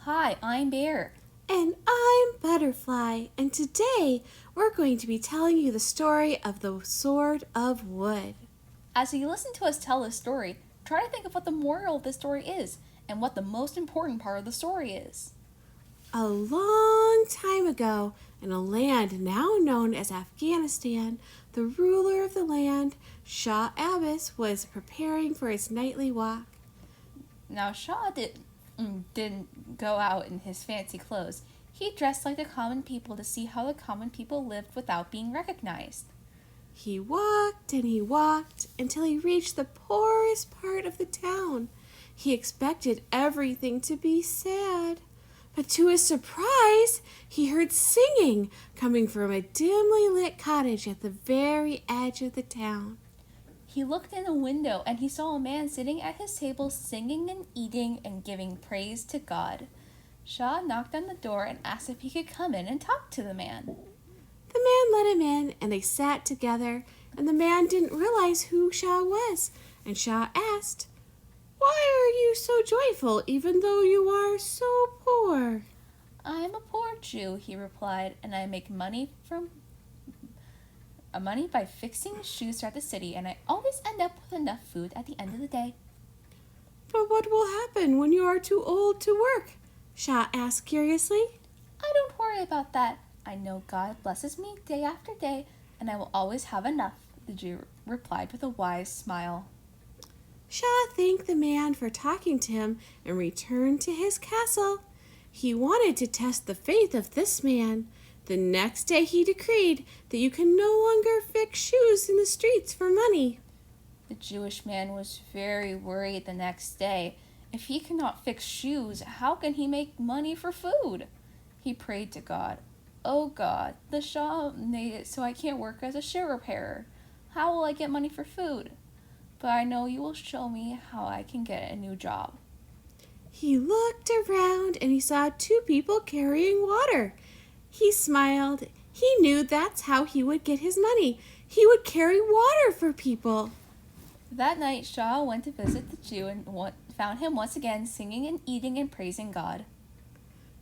Hi, I'm Bear. And I'm Butterfly, and today we're going to be telling you the story of the Sword of Wood. As you listen to us tell this story, try to think of what the moral of this story is and what the most important part of the story is. A long time ago, in a land now known as Afghanistan, the ruler of the land, Shah Abbas, was preparing for his nightly walk. Now, didn't go out in his fancy clothes. He dressed like the common people to see how the common people lived without being recognized. He walked and he walked until he reached the poorest part of the town. He expected everything to be sad. But to his surprise, he heard singing coming from a dimly lit cottage at the very edge of the town. He looked in a window and he saw a man sitting at his table singing and eating and giving praise to God. Shah knocked on the door and asked if he could come in and talk to the man. The man let him in, and they sat together, and the man didn't realize who Shah was. And Shah asked, "Why are you so joyful, even though you are so poor?" I am a poor Jew, he replied, and I make money by fixing shoes throughout the city, and I always end up with enough food at the end of the day. "But what will happen when you are too old to work?" Shah asked curiously. I don't worry about that. I know God blesses me day after day, and I will always have enough, the Jew replied with a wise smile. Shah thanked the man for talking to him and returned to his castle. He wanted to test the faith of this man. The next day he decreed that you can no longer fix shoes in the streets for money. The Jewish man was very worried the next day. If he cannot fix shoes, how can he make money for food? He prayed to God. Oh God, the Shah made it so I can't work as a shoe repairer. How will I get money for food? But I know you will show me how I can get a new job. He looked around and he saw two people carrying water. He smiled. He knew that's how he would get his money. He would carry water for people. That night, Shah went to visit the Jew and found him once again singing and eating and praising God.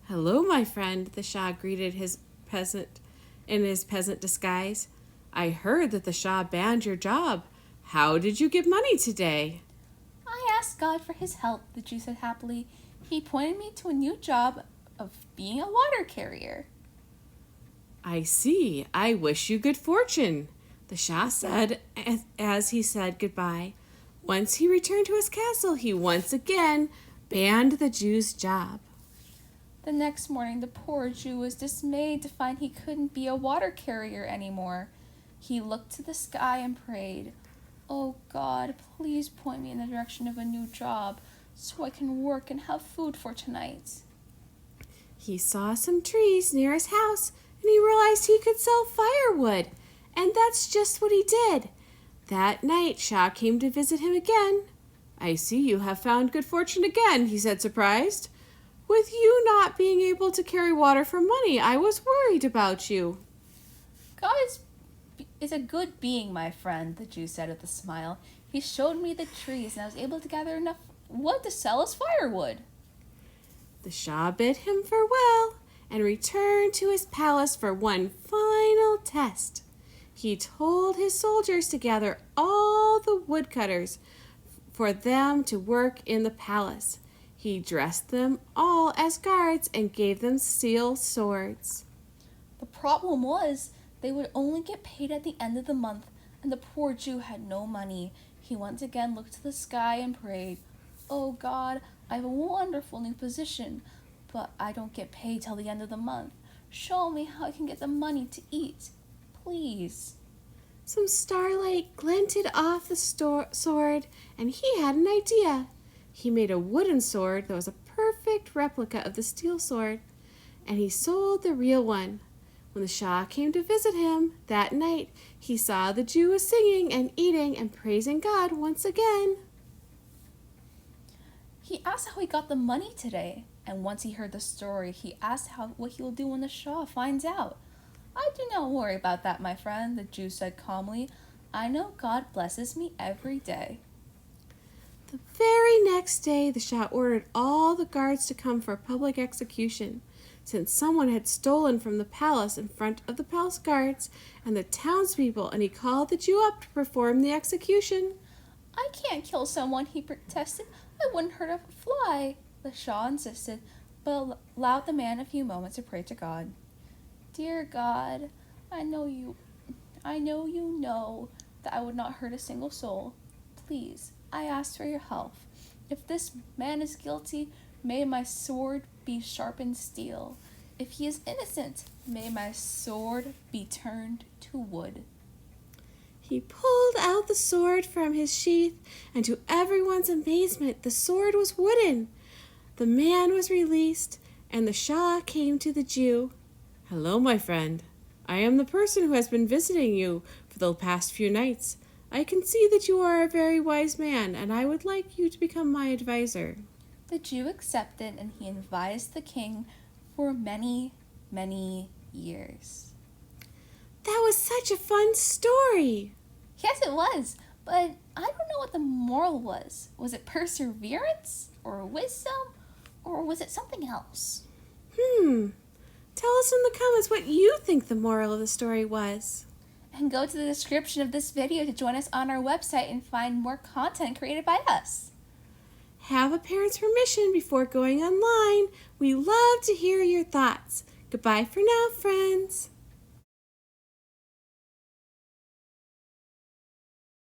"Hello, my friend," the Shah greeted his peasant in his peasant disguise. "I heard that the Shah banned your job. How did you get money today?" I asked God for his help, the Jew said happily. He pointed me to a new job of being a water carrier. "I see. I wish you good fortune," the Shah said as he said goodbye. Once he returned to his castle, he once again banned the Jew's job. The next morning, the poor Jew was dismayed to find he couldn't be a water carrier anymore. He looked to the sky and prayed, Oh God, please point me in the direction of a new job so I can work and have food for tonight. He saw some trees near his house and he realized he could sell firewood. And that's just what he did. That night, Shah came to visit him again. "I see you have found good fortune again," he said, surprised. "With you not being able to carry water for money, I was worried about you." God is a good being, my friend, the Jew said with a smile. He showed me the trees and I was able to gather enough wood to sell as firewood. The Shah bid him farewell and returned to his palace for one final test. He told his soldiers to gather all the woodcutters for them to work in the palace. He dressed them all as guards and gave them steel swords. The problem was they would only get paid at the end of the month, and the poor Jew had no money. He once again looked to the sky and prayed, Oh God, I have a wonderful new position, but I don't get paid till the end of the month. Show me how I can get the money to eat. Please. Some starlight glinted off the sword, and he had an idea. He made a wooden sword that was a perfect replica of the steel sword, and he sold the real one. When the Shah came to visit him that night, he saw the Jew was singing and eating and praising God once again. He asked how he got the money today, and once he heard the story, he asked what he will do when the Shah finds out. I do not worry about that, my friend, the Jew said calmly. I know God blesses me every day. The very next day, the Shah ordered all the guards to come for a public execution, since someone had stolen from the palace in front of the palace guards and the townspeople, and he called the Jew up to perform the execution. I can't kill someone, he protested. I wouldn't hurt a fly. The Shah insisted, but allowed the man a few moments to pray to God. Dear God, I know you know that I would not hurt a single soul. Please, I ask for your help. If this man is guilty, may my sword be sharpened steel. If he is innocent, may my sword be turned to wood. He pulled out the sword from his sheath, and to everyone's amazement, the sword was wooden. The man was released, and the Shah came to the Jew. "Hello, my friend. I am the person who has been visiting you for the past few nights. I can see that you are a very wise man, and I would like you to become my advisor." The Jew accepted, and he advised the king for many, many years. That was such a fun story. Yes, it was, but I don't know what the moral was. Was it perseverance, or wisdom, or was it something else? Tell us in the comments what you think the moral of the story was. And go to the description of this video to join us on our website and find more content created by us. Have a parent's permission before going online. We love to hear your thoughts. Goodbye for now, friends.